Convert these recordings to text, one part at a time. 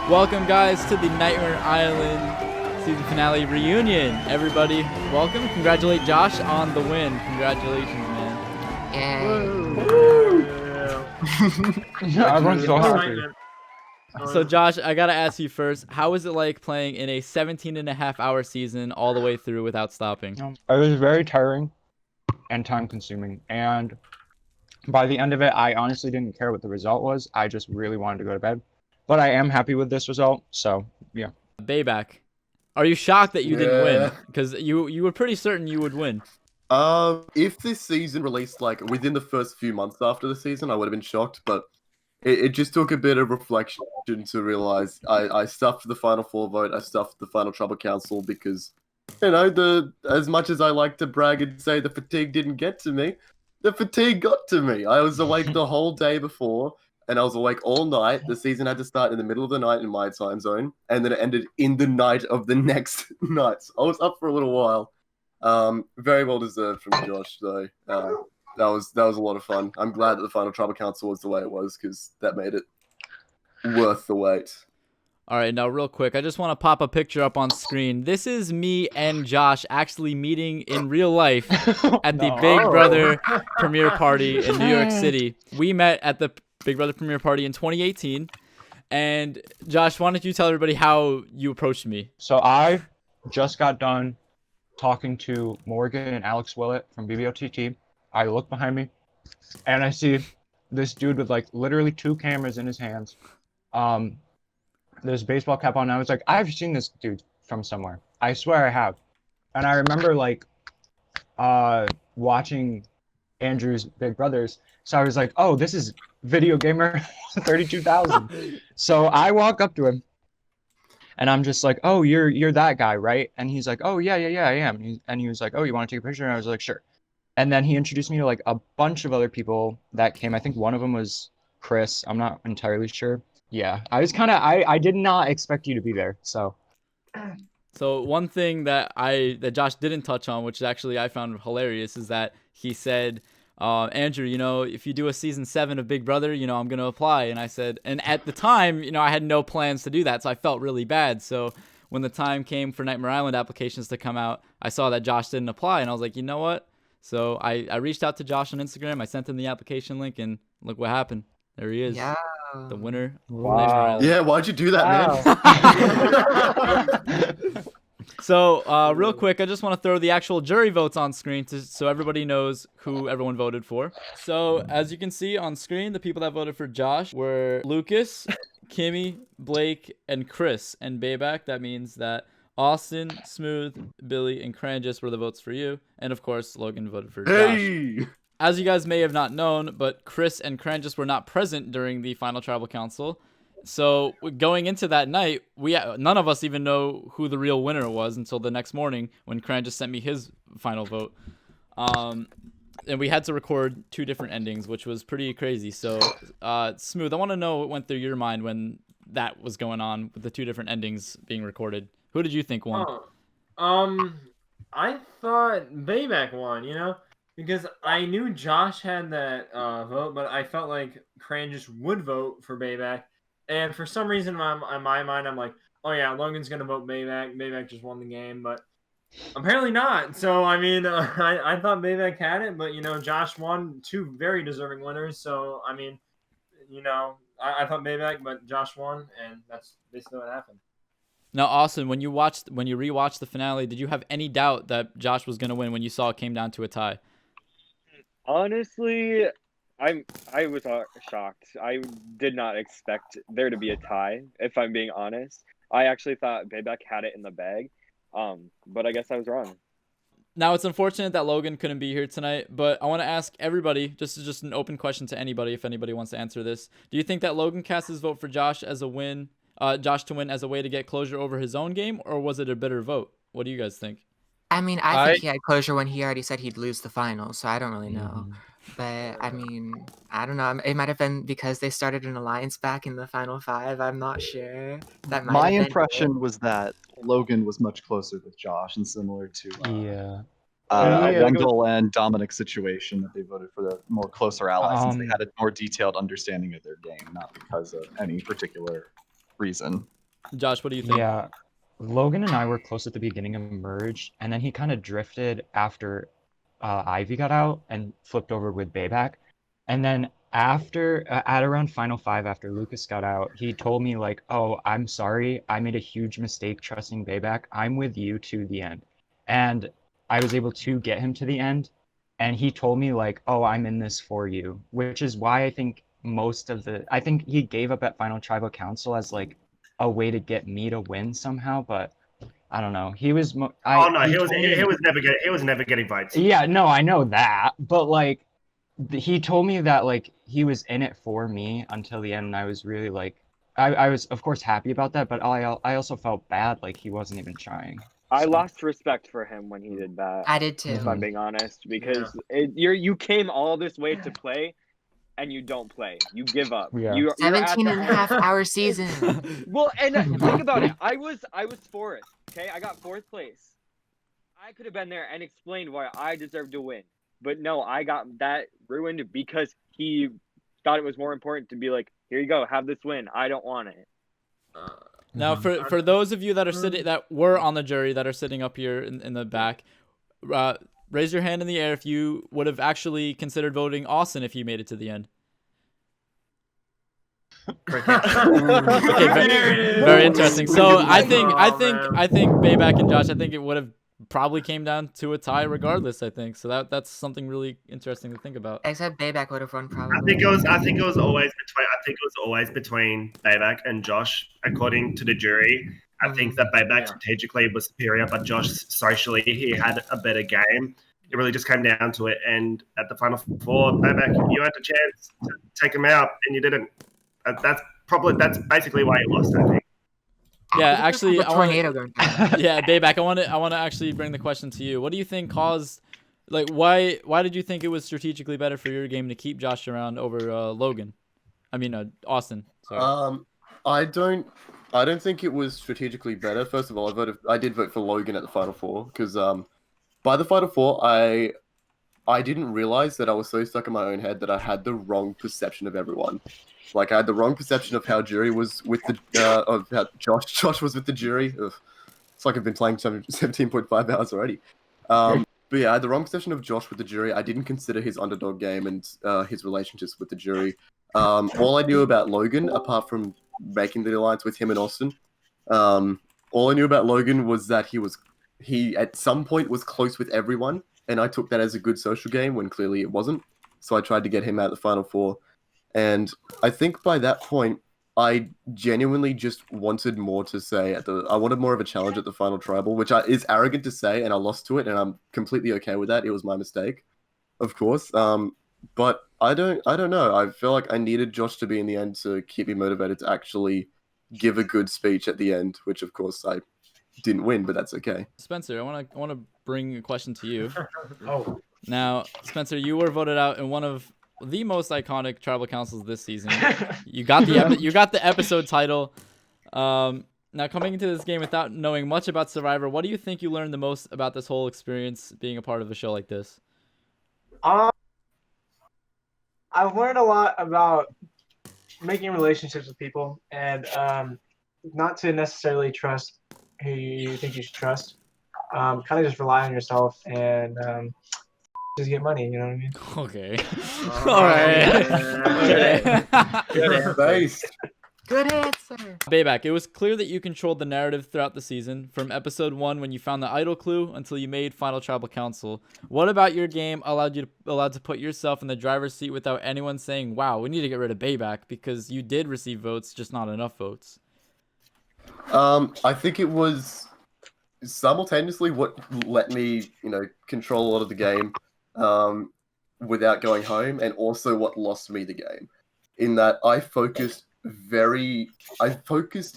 Welcome, guys, to the Nightmare Island season finale reunion. Everybody, welcome. Congratulate Josh on the win. Congratulations, man. Yeah, everyone's so happy. So, Josh, I gotta ask you first. How was it like playing in a 17.5-hour season all the way through without stopping? It was very tiring and time-consuming, and by the end of it, I honestly didn't care what the result was. I just really wanted to go to bed. But I am happy with this result, so yeah. Bayback, are you shocked that you didn't win? Because you were pretty certain you would win. If this season released like within the first few months after the season, I would have been shocked, but it just took a bit of reflection to realize I stuffed the Final Four vote, I stuffed the Final Trouble Council because, you know, as much as I like to brag and say the fatigue didn't get to me, the fatigue got to me. I was awake the whole day before, and I was awake all night. The season had to start in the middle of the night in my time zone, and then it ended in the night of the next night. So I was up for a little while. Very well deserved from Josh, though. That was a lot of fun. I'm glad that the Final Trouble Council was the way it was, because that made it worth the wait. All right, now real quick, I just want to pop a picture up on screen. This is me and Josh actually meeting in real life at the Big Brother premiere party in New York City. We met at the Big Brother premiere party in 2018. And Josh, why don't you tell everybody how you approached me? So I just got done talking to Morgan and Alex Willett from BBOTT. I look behind me, and I see this dude with like literally 2 cameras in his hands. There's a baseball cap on. And I was like, I've seen this dude from somewhere. I swear I have. And I remember like watching Andrew's Big Brothers. So I was like, oh, this is Video Gamer 32,000. So I walk up to him, and I'm just like, oh, you're that guy, right? And he's like, oh, yeah, I am. And he was like, oh, you want to take a picture? And I was like, sure. And then he introduced me to like a bunch of other people that came. I think one of them was Chris. I'm not entirely sure. Yeah, I was kind of, I did not expect you to be there, so. So one thing that Josh didn't touch on, which actually I found hilarious, is that he said, Andrew, you know, if you do a season 7 of Big Brother, you know, I'm going to apply. And I said, and at the time, you know, I had no plans to do that, so I felt really bad. So when the time came for Nightmare Island applications to come out, I saw that Josh didn't apply, and I was like, you know what? So I reached out to Josh on Instagram. I sent him the application link, and look what happened. There he is. Yeah. The winner. Wow. Yeah, why'd you do that, man? So, real quick, I just want to throw the actual jury votes on screen so everybody knows who everyone voted for. So, as you can see on screen, the people that voted for Josh were Lucas, Kimmi, Blake, and Chris. And Bayback, that means that Austin, Smooth, Billy, and Cranjus were the votes for you. And, of course, Logan voted for Josh. As you guys may have not known, but Chris and Cranjus were not present during the Final Tribal Council. So going into that night, none of us even know who the real winner was until the next morning when Cranjus sent me his final vote. And we had to record 2 different endings, which was pretty crazy. So, Smooth, I want to know what went through your mind when that was going on with the 2 different endings being recorded. Who did you think won? I thought Bayback won, you know? Because I knew Josh had that vote, but I felt like Cranjus would vote for Bayback. And for some reason, in my mind, I'm like, oh yeah, Logan's going to vote Bayback. Bayback just won the game, but apparently not. So, I mean, I thought Bayback had it, but, you know, Josh won 2 very deserving winners. So, I mean, you know, I thought Bayback, but Josh won, and that's basically what happened. Now, Austin, when you rewatched the finale, did you have any doubt that Josh was going to win when you saw it came down to a tie? Honestly, I was shocked. I did not expect there to be a tie, if I'm being honest. I actually thought Bayback had it in the bag, but I guess I was wrong. Now, it's unfortunate that Logan couldn't be here tonight, but I want to ask everybody, just an open question to anybody, if anybody wants to answer this. Do you think that Logan cast his vote for Josh as a win, Josh to win as a way to get closure over his own game, or was it a bitter vote? What do you guys think? I mean, I think he had closure when he already said he'd lose the final, so I don't really know. But, I mean, I don't know. It might have been because they started an alliance back in the Final 5. I'm not sure. My impression was that Logan was much closer with Josh and similar to Wendell and Dominic's situation, that they voted for the more closer allies since they had a more detailed understanding of their game, not because of any particular reason. Josh, what do you think? Yeah, Logan and I were close at the beginning of Merge, and then he kind of drifted after Ivy got out and flipped over with Bayback. And then after, at around Final 5, after Lucas got out, he told me, like, oh, I'm sorry. I made a huge mistake trusting Bayback. I'm with you to the end. And I was able to get him to the end. And he told me, like, oh, I'm in this for you, which is why I think I think he gave up at Final Tribal Council as, like, a way to get me to win somehow, but I don't know. He was. Oh no, he was never getting votes. Yeah, no, I know that, but like, he told me that like he was in it for me until the end, and I was really like, I was of course happy about that, but I also felt bad, like he wasn't even trying. I lost respect for him when he did that. I did too. If I'm being honest, because you came all this way to play, and you don't play. You give up. Yeah. You're 17 and a half hour season. Well, and think about it. I was fourth. Okay, I got 4th place. I could have been there and explained why I deserved to win, but no, I got that ruined because he thought it was more important to be like, here you go, have this win. I don't want it. Now, for those of you that are that were on the jury that are sitting up here in the back, raise your hand in the air if you would have actually considered voting Austin if he made it to the end. Okay, very interesting. So I think Bayback and Josh, I think it would have probably came down to a tie regardless. I think so. That's something really interesting to think about. Except Bayback would have won probably. I think it was always between Bayback and Josh, according to the jury. I think that Bayback strategically was superior, but Josh socially he had a better game. It really just came down to it. And at the Final 4, Bayback, you had the chance to take him out, and you didn't. That's basically why you lost, I think. Yeah, actually, Yeah, Bayback, I want to actually bring the question to you. What do you think caused, like, why did you think it was strategically better for your game to keep Josh around over Logan? I mean, Austin. Sorry. I don't think it was strategically better. First of all, I did vote for Logan at the Final 4 because by the Final 4 I didn't realize that I was so stuck in my own head that I had the wrong perception of everyone. Like I had the wrong perception of how jury was with the of how Josh was with the jury. Ugh. It's like I've been playing 17.5 hours already. But yeah, I had the wrong perception of Josh with the jury. I didn't consider his underdog game and his relationships with the jury. All I knew about Logan, apart from making the alliance with him and Austin, all I knew about Logan was that he at some point was close with everyone, and I took that as a good social game when clearly it wasn't. So I tried to get him out of the Final 4. And I think by that point, I genuinely just wanted more to say. I wanted more of a challenge at the Final Tribal, which is arrogant to say, and I lost to it, and I'm completely okay with that. It was my mistake, of course. But I don't know. I feel like I needed Josh to be in the end to keep me motivated to actually give a good speech at the end, which of course I didn't win, but that's okay. Spencer, I want to bring a question to you. Oh. Now, Spencer, you were voted out in one of the most iconic tribal councils this season. You got the episode title. Now, coming into this game without knowing much about Survivor, what do you think you learned the most about this whole experience being a part of a show like this? I've learned a lot about making relationships with people and not to necessarily trust who you think you should trust. Kind of just rely on yourself and just get money, you know what I mean? Okay. All right. Okay. Good answer. Bayback, it was clear that you controlled the narrative throughout the season, from episode 1 when you found the idol clue until you made Final Tribal Council. What about your game allowed to put yourself in the driver's seat without anyone saying, wow, we need to get rid of Bayback, because you did receive votes, just not enough votes? I think it was simultaneously what let me, control a lot of the game without going home, and also what lost me the game. In that I focused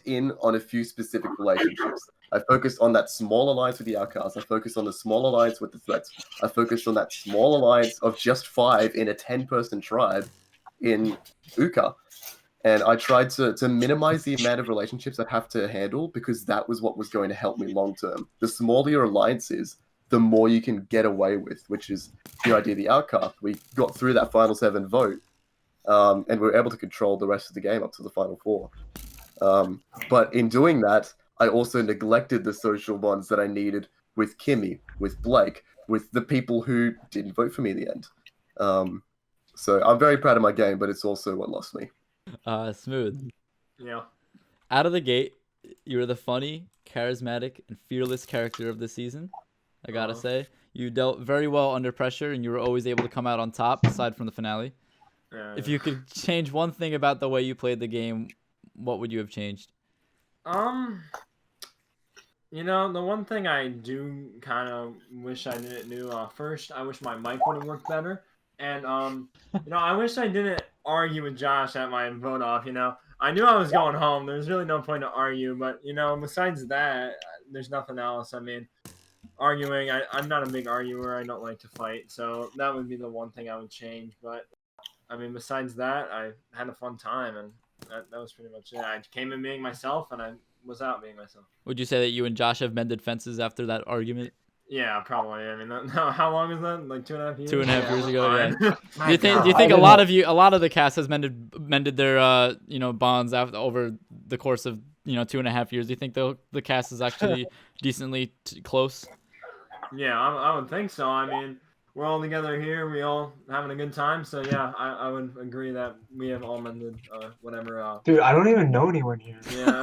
in on a few specific relationships. I focused on that small alliance with the outcasts. I focused on the small alliance with the threats. I focused on that small alliance of just 5 in a 10-person tribe in Uka. And I tried to minimize the amount of relationships I have to handle, because that was what was going to help me long term. The smaller your alliance is, the more you can get away with, which is the idea of the outcast. We got through that final 7 vote, and we were able to control the rest of the game up to the Final 4. But in doing that, I also neglected the social bonds that I needed with Kimmi, with Blake, with the people who didn't vote for me in the end. So I'm very proud of my game, but it's also what lost me. Smooth. Yeah. Out of the gate, you were the funny, charismatic, and fearless character of the season. I gotta say, you dealt very well under pressure, and you were always able to come out on top, aside from the finale. If you could change one thing about the way you played the game, what would you have changed? You know, the one thing I do kind of wish I didn't do, first, I wish my mic would have worked better. And, you know, I wish I didn't argue with Josh at my vote off, you know. I knew I was going home. There's really no point to argue. But, you know, besides that, there's nothing else. I mean, arguing, I'm not a big arguer. I don't like to fight. So that would be the one thing I would change. But, I mean, besides that, I had a fun time. And that was pretty much it. I came in being myself, and I was out being myself. Would you say that you and Josh have mended fences after that argument? Yeah, probably. I mean, how long is that? Like 2.5 years? 2.5 years ago, yeah. My do you God. think a lot of the cast has mended their you know, bonds over the course of, you know, 2.5 years? Do you think the cast is actually decently close? Yeah, I would think so. I mean, we're all together here. We all having a good time. So yeah, I would agree that we have all mended whatever. Dude, I don't even know anyone here. Yeah.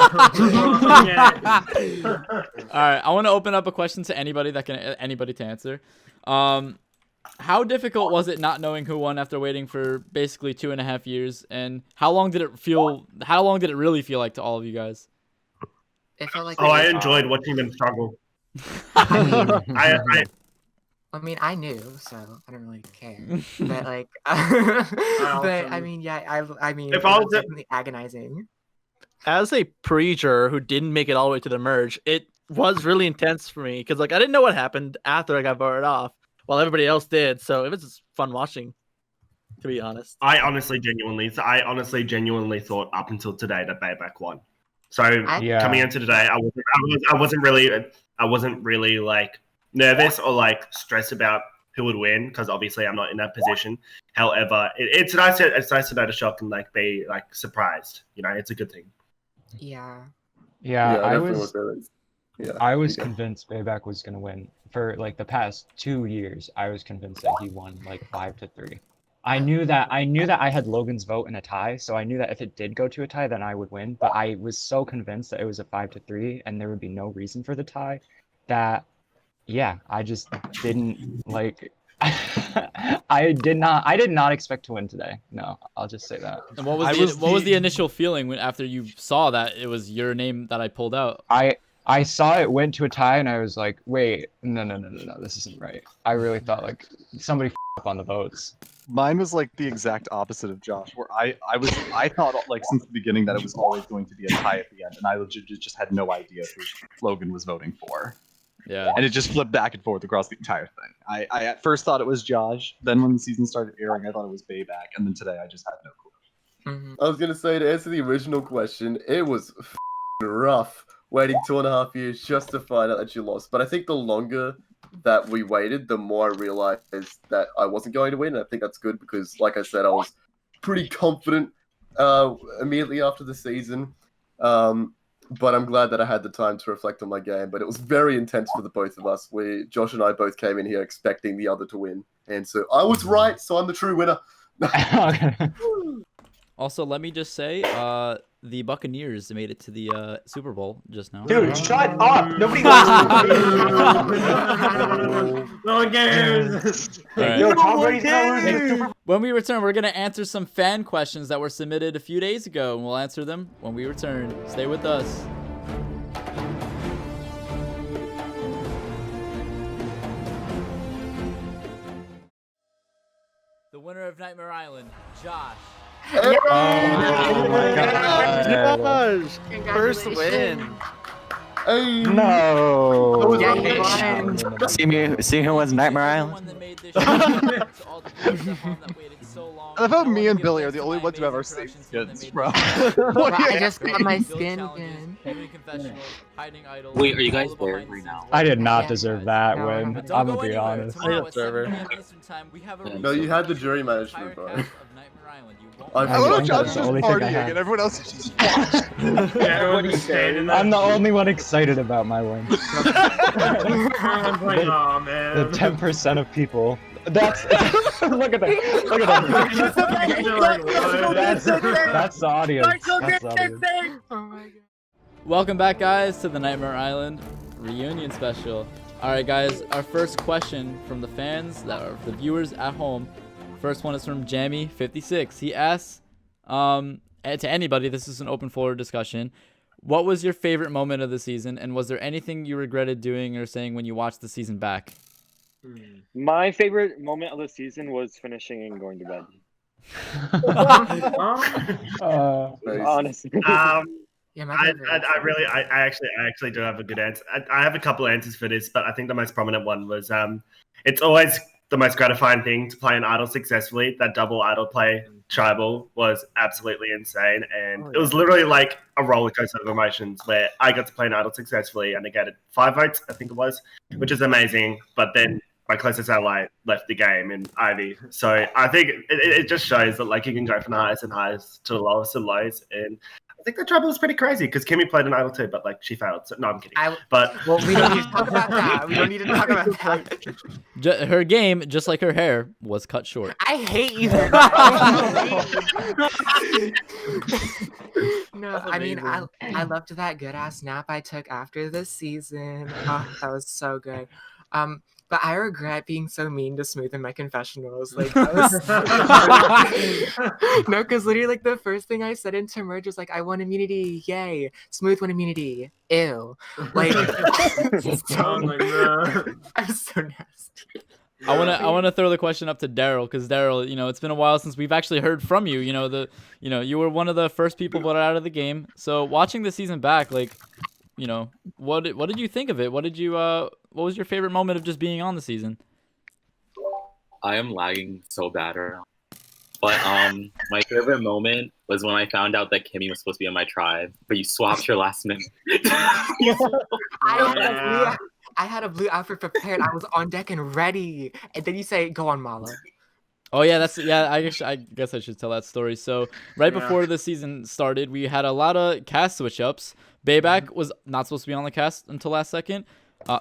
All right, I want to open up a question to anybody to answer. How difficult was it not knowing who won after waiting for basically 2.5 years, and how long did it really feel like to all of you guys? It felt like I enjoyed watching them struggle. I mean, I knew, so I don't really care. But like, but I mean, yeah, I mean, If it I was was definitely agonizing. As a pre-juror who didn't make it all the way to the merge, it was really intense for me because like I didn't know what happened after I got voted off, while everybody else did. So it was just fun watching, to be honest. I honestly genuinely thought up until today that Bayback won. So coming into today, I wasn't really like nervous or like stressed about who would win because obviously I'm not in that position. However, it's nice to know the shock and like be like surprised. You know, it's a good thing. Yeah. I was convinced Bayback was gonna win for like the past 2 years. I was convinced that he won like 5-3. I knew that I had Logan's vote in a tie, so I knew that if it did go to a tie, then I would win. But I was so convinced that it was a 5-3 and there would be no reason for the tie that, yeah, I just didn't like. I did not expect to win today. No, I'll just say that. And what was the initial feeling after you saw that it was your name that I pulled out? I saw it went to a tie and I was like, wait, no, this isn't right. I really thought like somebody up on the votes. Mine was like the exact opposite of Josh, where I thought like since the beginning that it was always going to be a tie at the end, and I just had no idea who Logan was voting for. Yeah. And it just flipped back and forth across the entire thing. I at first thought it was Josh, then when the season started airing, I thought it was Bayback, and then today I just had no clue. Mm-hmm. I was gonna say, to answer the original question, it was rough waiting 2.5 years just to find out that you lost. But I think the longer that we waited, the more I realized that I wasn't going to win. And I think that's good because, like I said, I was pretty confident immediately after the season. But I'm glad that I had the time to reflect on my game. But it was very intense for the both of us. Josh and I both came in here expecting the other to win. And so I was right, so I'm the true winner. Also, let me just say, the Buccaneers made it to the Super Bowl just now. Dude, shut up! Nobody listens. No one cares. Right. Yo, Tom Brady's not winning the Super Bowl. When we return, we're going to answer some fan questions that were submitted a few days ago, and we'll answer them when we return. Stay with us. The winner of Nightmare Island, Josh. Oh my God. Josh! First win. No. Yeah, he won. See who was Nightmare Island? I thought me and Billy are the only ones who have our safe skins, bro. Well, I just got my skin again. Wait, are you guys there right now? I did not deserve that win. I'm gonna be honest. I deserve it. No, you had the jury management, bro. I love Josh that's just the only thing I partying have. and everyone else is just watching. Yeah, everyone's just standing there. I'm the only one excited about my win. Everyone's like, oh man. The 10% of people. That's look at that. Look at that. That's the audience. That's the audience. Oh my god. Welcome back, guys, to the Nightmare Island reunion special. All right, guys, our first question from the fans, that are the viewers at home. First one is from Jammy56. He asks, to anybody, this is an open floor discussion, what was your favorite moment of the season, and was there anything you regretted doing or saying when you watched the season back? My favorite moment of the season was finishing and going to bed. Honestly. Yeah, I actually do have a good answer. I have a couple answers for this, but I think the most prominent one was it's always the most gratifying thing to play an idol successfully. That double idol play tribal was absolutely insane, and it was literally like a roller coaster of emotions where I got to play an idol successfully and I got 5 votes, I think it was, which is amazing. But then my closest ally left the game in Ivy, so I think it just shows that like you can go from the highest and highest to the lowest and lows, and I think the trouble was pretty crazy because Kimmi played an idol too, but like she failed. So no, I'm kidding. Well, we don't need to talk about that. We don't need to talk about that. Her game, just like her hair, was cut short. I hate you. No, I mean, I loved that good ass nap I took after this season. Oh, that was so good. But I regret being so mean to Smooth in my confessionals. Like, no, because literally, like, the first thing I said into merge was like, "I want immunity, yay!" Smooth won immunity, ew. Like, I'm so nasty. I wanna throw the question up to Daryl, because Daryl, it's been a while since we've actually heard from you. You were one of the first people voted out of the game. So watching the season back, like, what did you think of it? What was your favorite moment of just being on the season? I am lagging so bad right now. But my favorite moment was when I found out that Kimmi was supposed to be on my tribe, but you swapped your last minute. I had a blue outfit prepared. I was on deck and ready, and then you say, "Go on, Mala." Oh yeah, I guess I should tell that story. So right before the season started, we had a lot of cast switch ups. Bayback was not supposed to be on the cast until last second.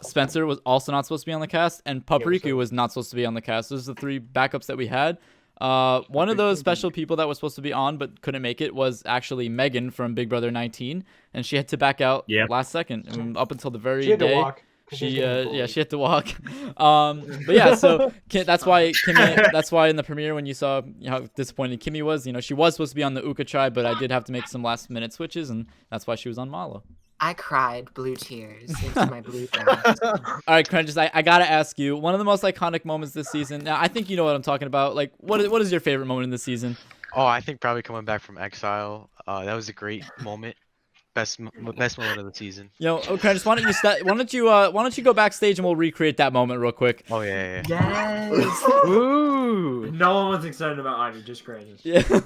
Spencer was also not supposed to be on the cast, and Paprika was not supposed to be on the cast. Those are the 3 backups that we had. One of those special people that was supposed to be on but couldn't make it was actually Megan from Big Brother 19, and she had to back out last second, and up until the very day. To walk. She had to walk. But yeah, so that's why Kimmi, that's why in the premiere when you saw how disappointed Kimmi was, she was supposed to be on the Uka tribe, but I did have to make some last minute switches, and that's why she was on Malo. I cried blue tears into my blue glass. All right, Crunches, I gotta ask you, one of the most iconic moments this season. Now, I think you know what I'm talking about. Like, what is your favorite moment in this season? Oh, I think probably coming back from exile. That was a great moment. Best moment of the season. Crunches, why don't you go backstage and we'll recreate that moment real quick. Oh yeah. Yes. Ooh. No one was excited about Ivy, just Crunches. Yeah. All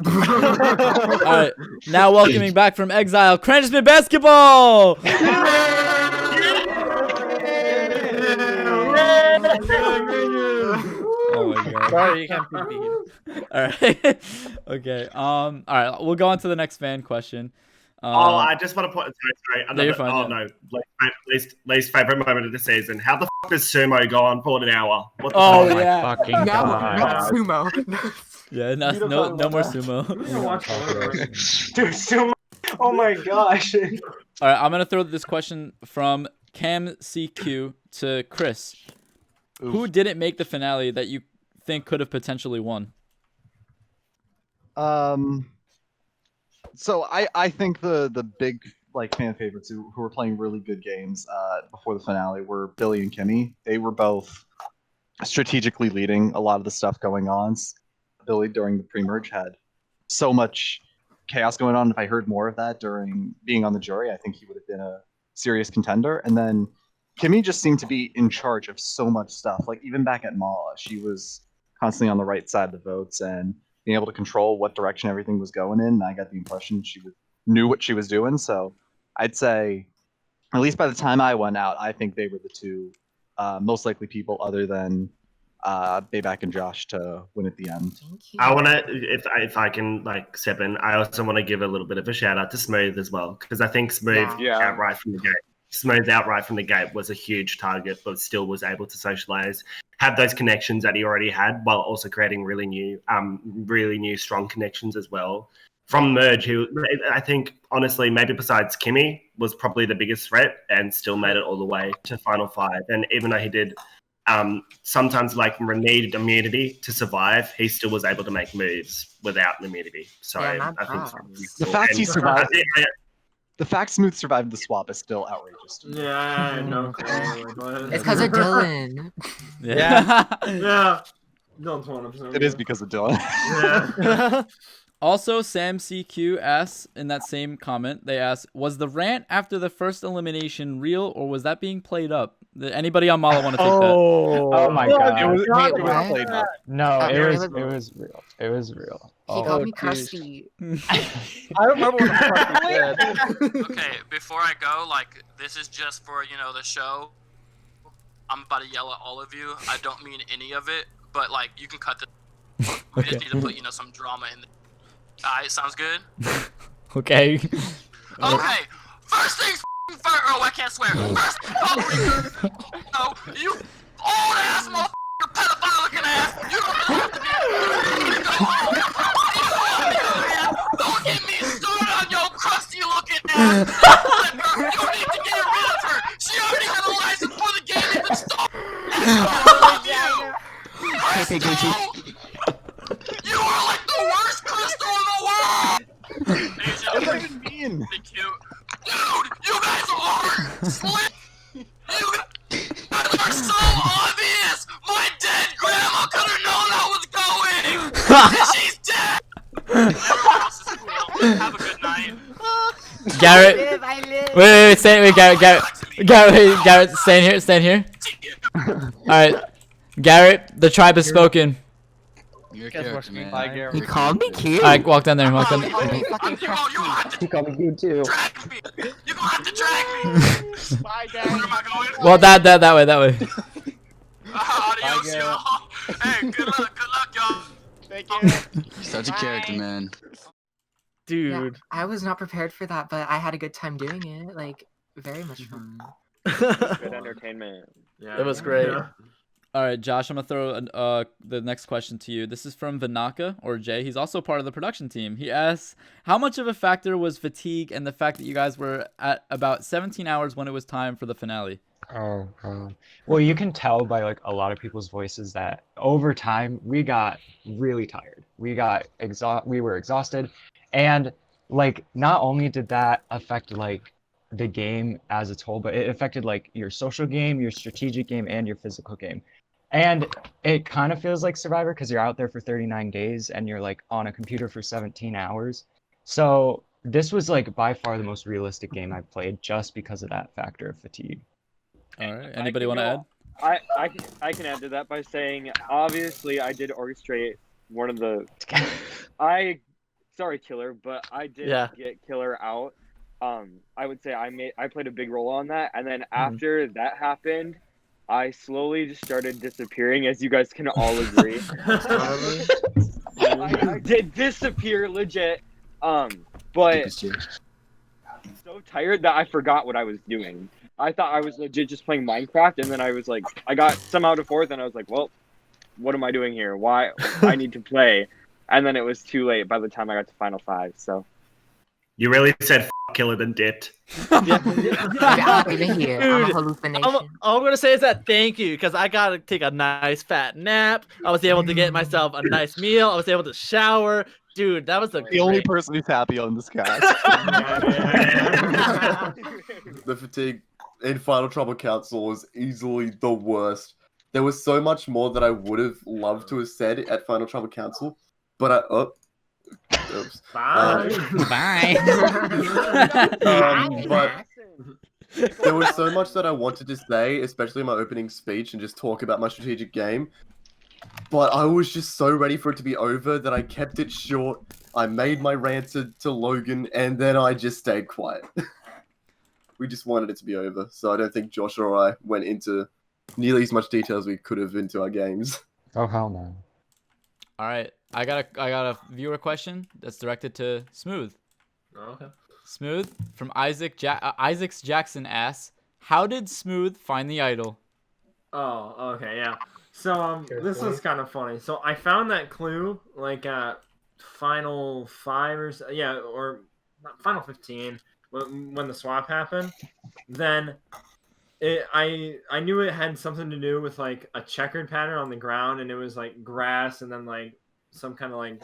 right, now welcoming back from exile, Crunches Basketball. Oh my god. Sorry, you can't beat him. All right. Okay. All right. We'll go on to the next fan question. I just want to point. Sorry. No, you're fine, no. Least favorite moment of the season. How the fuck does sumo go on for an hour? What the Oh fuck? yeah. Fucking Not sumo. Yeah. No more sumo. Dude, sumo. Oh my gosh. All right. I'm gonna throw this question from Cam CQ to Chris. Who didn't make the finale that you think could have potentially won? So I think the big fan favorites who were playing really good games before the finale were Billy and Kimmi. They were both strategically leading a lot of the stuff going on. Billy during the pre-merge had so much chaos going on. If I heard more of that during being on the jury, I think he would have been a serious contender. And then Kimmi just seemed to be in charge of so much stuff. Like even back at Mala, she was constantly on the right side of the votes and being able to control what direction everything was going in. And I got the impression she knew what she was doing. So I'd say, at least by the time I went out, I think they were the 2 most likely people other than Bayback and Josh to win at the end. I want to, if I can like step in, I also want to give a little bit of a shout out to Smooth as well, because I think Smooth outright from the gate. Smooth outright from the gate was a huge target, but still was able to socialize, have those connections that he already had, while also creating really new strong connections as well. From Merge, who I think honestly, maybe besides Kimmi, was probably the biggest threat and still made it all the way to Final Five. And even though he did sometimes like needed immunity to survive, he still was able to make moves without immunity. So Yeah, I think The fact he survived. The fact Smooth survived the swap is still outrageous to me. Yeah, no clue. It's because of Dylan. Yeah. Yeah. Dylan's 100%. It is because of Dylan. Yeah. Also, Sam CQ asks in that same comment, they asked, was the rant after the first elimination real, or was that being played up? Anybody on Mala want to take that? Oh my god. It was what? played up. No, Oh, it it was was- it was real. It was real. He Oh, called me geez. crusty. I don't remember what the fuck he said. Okay, before I go, like, this is just for, you know, the show. I'm about to yell at all of you. I don't mean any of it, but, like, you can cut this. We just need to put, you know, some drama in there. Alright, sounds good? Okay. Okay, first things first. Oh, I can't swear. First, no, you old ass motherfucker, pedophile looking ass. You don't have to be. Don't get me started on your crusty looking ass. You need to get rid of her. She already had a license for the game even started. Okay, Gucci. You are like the worst crystal in the world. What does that even mean? Dude, you guys are slick. You guys are so obvious. My dead grandma could have known I was going. She's dead. Everyone else is cool. Have a good night. Garrett. Wait, Garrett, stand here. Alright. Garrett, the tribe has spoken. Your character, man. Bye, Garrett. He called me cute. Alright, walk down there. Walk down there. he called me good too. Drag me. You're gonna have to drag me. Bye, Where am I going? Well, that way. Adios, y'all. Hey, good luck, y'all. Thank you. Such a character, man. Dude. Yeah, I was not prepared for that, but I had a good time doing it. Like, very much fun. Good entertainment. Yeah, It was great. Yeah. All right, Josh, I'm gonna throw the next question to you. This is from Vinaka, or Jay. He's also part of the production team. He asks, how much of a factor was fatigue and the fact that you guys were at about 17 hours when it was time for the finale? Well, you can tell by like a lot of people's voices that over time we got really tired. We were exhausted, and like not only did that affect like the game as a whole, but it affected like your social game, your strategic game, and your physical game. And it kind of feels like Survivor because you're out there for 39 days and you're like on a computer for 17 hours. So this was like by far the most realistic game I've played just because of that factor of fatigue. All right. Anybody want to add? I can add to that by saying, obviously, I did orchestrate one of the. Sorry, Killer, but I did get Killer out. I would say I played a big role on that, and then after that happened, I slowly just started disappearing, as you guys can all agree. I did disappear, legit. But so tired that I forgot what I was doing. I thought I was legit just playing Minecraft, and then I was like, I got somehow to fourth, and I was like, well, what am I doing here? Why? I need to play. And then it was too late by the time I got to Final Five, so. You really said Killer then dipped. I'm a hallucination. All I'm gonna say is that thank you, because I got to take a nice fat nap. I was able to get myself a nice meal. I was able to shower. Dude, that was the only person who's happy on this cast. The fatigue in Final Trouble Council was easily the worst. There was so much more that I would have loved to have said at Final Trouble Council, but oops. Bye. But there was so much that I wanted to say, especially in my opening speech, and just talk about my strategic game. But I was just so ready for it to be over that I kept it short. I made my rant to Logan, and then I just stayed quiet. We just wanted it to be over, so I don't think Josh or I went into nearly as much detail as we could have into our games. Oh hell no. All right, I got a viewer question that's directed to Smooth. Okay. Smooth from Isaacs Jackson asks, "How did Smooth find the idol?" Oh, okay, yeah. So this was kind of funny. So I found that clue like at final 5 or so, yeah, or not final 15 when the swap happened. Then I knew it had something to do with like a checkered pattern on the ground, and it was like grass and then like some kind of like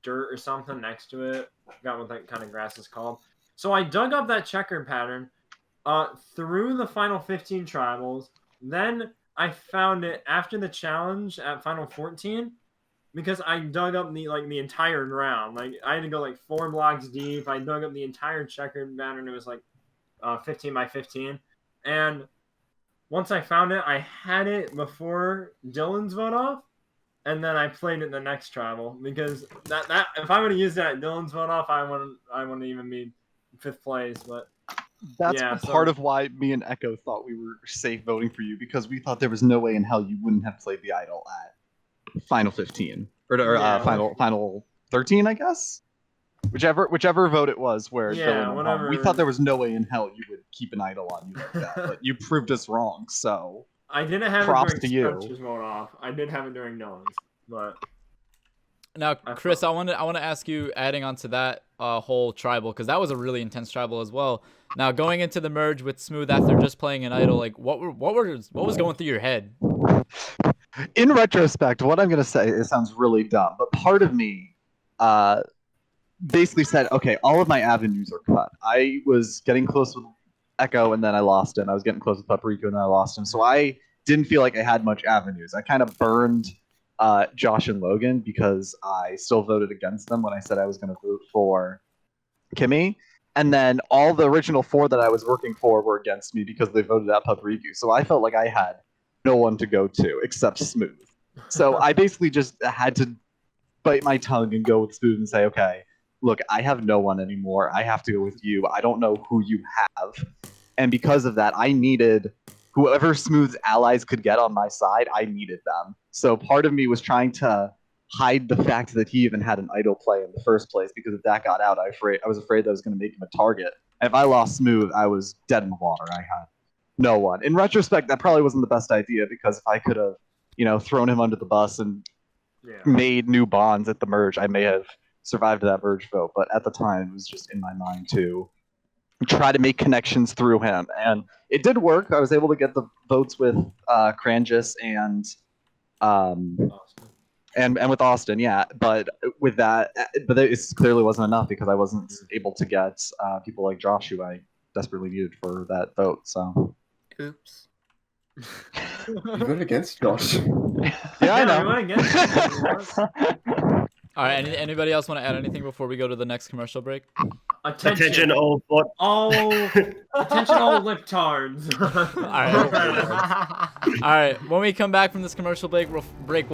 dirt or something next to it. I forgot what that kind of grass is called. So I dug up that checkered pattern through the final 15 tribals. Then I found it after the challenge at final 14 because I dug up the entire ground. Like I had to go like 4 blocks deep. I dug up the entire checkered pattern. It was like 15 by 15. And once I found it, I had it before Dylan's vote off, and then I played it the next tribal because that if I would have used that at Dylan's vote off, I wouldn't even be 5th place. But That's yeah, part of why me and Echo thought we were safe voting for you, because we thought there was no way in hell you wouldn't have played the idol at final 15 or final 13, I guess. Whichever vote it was where Dylan went home. We thought there was no way in hell you would keep an idol on you like that, but you proved us wrong. So I didn't have props it to during you. Spencer's vote off. I did have it during Dylan's, but Now, Chris, I want to ask you, adding on to that whole tribal, because that was a really intense tribal as well. Now, going into the merge with Smooth after just playing an idol, like what was going through your head? In retrospect, what I'm gonna say, it sounds really dumb, but part of me basically said, okay, all of my avenues are cut. I was getting close with Echo and then I lost him. I was getting close with Paprika and then I lost him. So I didn't feel like I had much avenues. I kind of burned Josh and Logan because I still voted against them when I said I was going to vote for Kimmi. And then all the original 4 that I was working for were against me because they voted out Paprika. So I felt like I had no one to go to except Smooth. So I basically just had to bite my tongue and go with Smooth and say, okay, look, I have no one anymore. I have to go with you. I don't know who you have. And because of that, I needed whoever Smooth's allies could get on my side, I needed them. So part of me was trying to hide the fact that he even had an idol play in the first place, because if that got out, I was afraid that I was going to make him a target. And if I lost Smooth, I was dead in the water. I had no one. In retrospect, that probably wasn't the best idea, because if I could have, thrown him under the bus and made new bonds at the merge, I may have survived that merge vote. But at the time, it was just in my mind to try to make connections through him, and it did work. I was able to get the votes with Cranjus and with Austin, yeah. But with that, it clearly wasn't enough because I wasn't able to get people like Josh, who I desperately needed for that vote. So, oops. You voted against Josh. Yeah, I know. You went against All right. Anybody else want to add anything before we go to the next commercial break? Attention, all attention, all liptards. All right. When we come back from this commercial break, we'll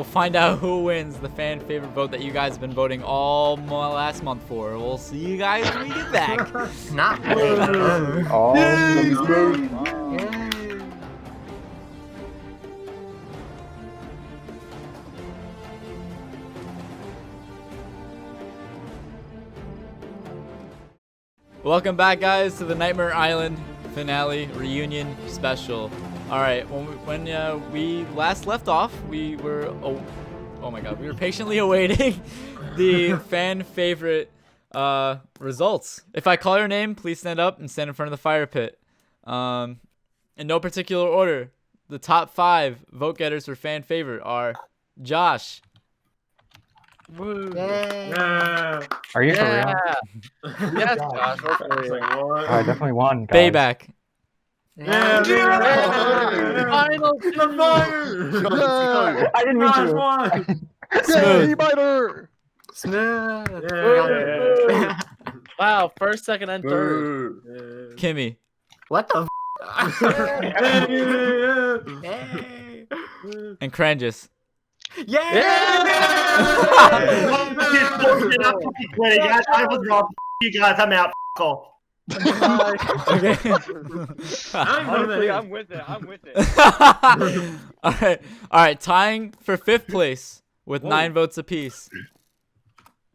find out who wins the fan favorite vote that you guys have been voting all last month for. We'll see you guys when we get back. Not Welcome back, guys, to the Nightmare Island finale reunion special. All right, when we last left off, we were oh my god, we were patiently awaiting the fan favorite results. If I call your name, please stand up and stand in front of the fire pit. In no particular order, the top 5 vote getters for fan favorite are Josh. Woo. Are you for real? Yes, Josh. We're for real. I definitely won, guys. Payback. Final I didn't mean to. Smooth. Smooth. Wow, first, second, and third. Kimmi. What the And Cranjus. Yeah! I was wrong. You guys, I'm out. Off. Okay. Honestly, I'm with it. I'm with it. All right. Tying for 5th place with 9 votes apiece.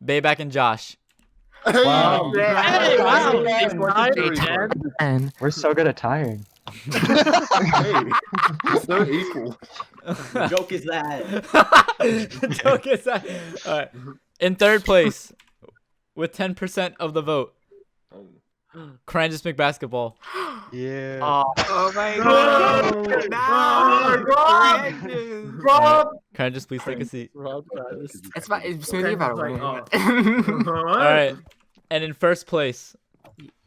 Bayback and Josh. Wow. Hey, wow. And we're so good at tying. Hey, so equal. The joke is that. The joke is that. All right. In 3rd place with 10% of the vote. Crangus McBasketball. Yeah. Oh my God! Rob! Crangus, please take a seat. It's fine. Smoothie about to win. All right. And in 1st place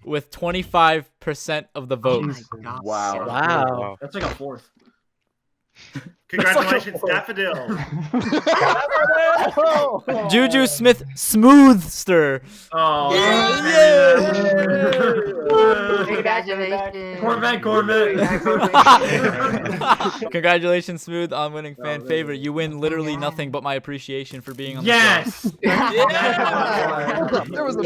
with 25% of the vote. Wow. Wow. That's like a 4th. Congratulations, Daffodil. Juju Smith Smoothster. Oh, Congratulations. Corvette. Congratulations, Smooth, on winning fan favorite. You win literally nothing but my appreciation for being on the Yes. There was a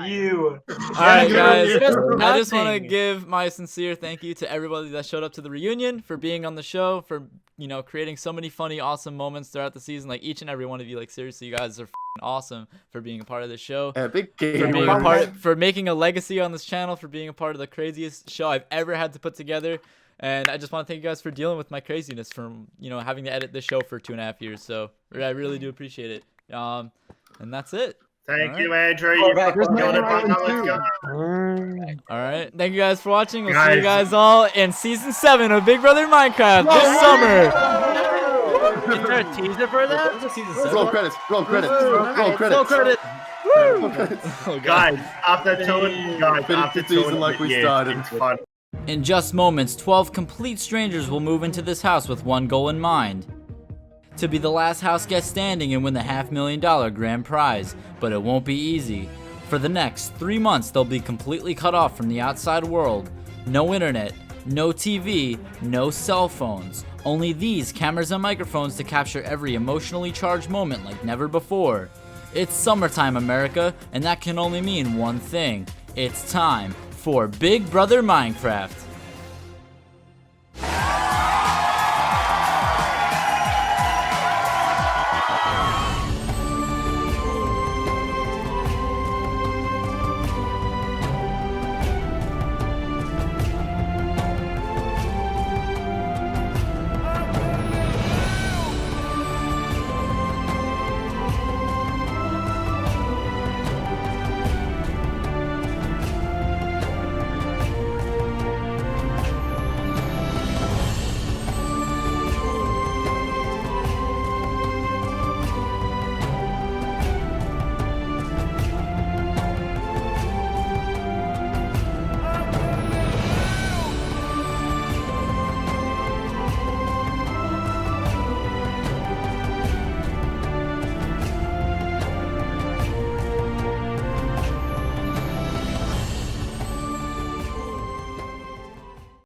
You. All right, guys. I just want to give my sincere thank you to everybody that showed up to the reunion, for being on the show, for creating so many funny, awesome moments throughout the season. Like each and every one of you, like seriously, you guys are awesome for being a part of this show. Big For making a legacy on this channel, for being a part of the craziest show I've ever had to put together. And I just want to thank you guys for dealing with my craziness from having to edit this show for 2.5 years. So I really do appreciate it. And that's it. Thank you, Andrew. You fucking killed it, brother. Let's go. All right. Thank you guys for watching. We'll see you guys all in season 7 of Big Brother Minecraft this summer. Is there a teaser for that? Roll credits. Roll credits. Roll credits. Roll credits. Roll credits. Guys, after two, Finish the season like we started. It's fun. In just moments, 12 complete strangers will move into this house with one goal in mind: to be the last house guest standing and win the $500,000 grand prize. But it won't be easy. For the next 3 months, they'll be completely cut off from the outside world. No internet, no TV, no cell phones. Only these cameras and microphones to capture every emotionally charged moment like never before. It's summertime, America, and that can only mean one thing. It's time for Big Brother Minecraft.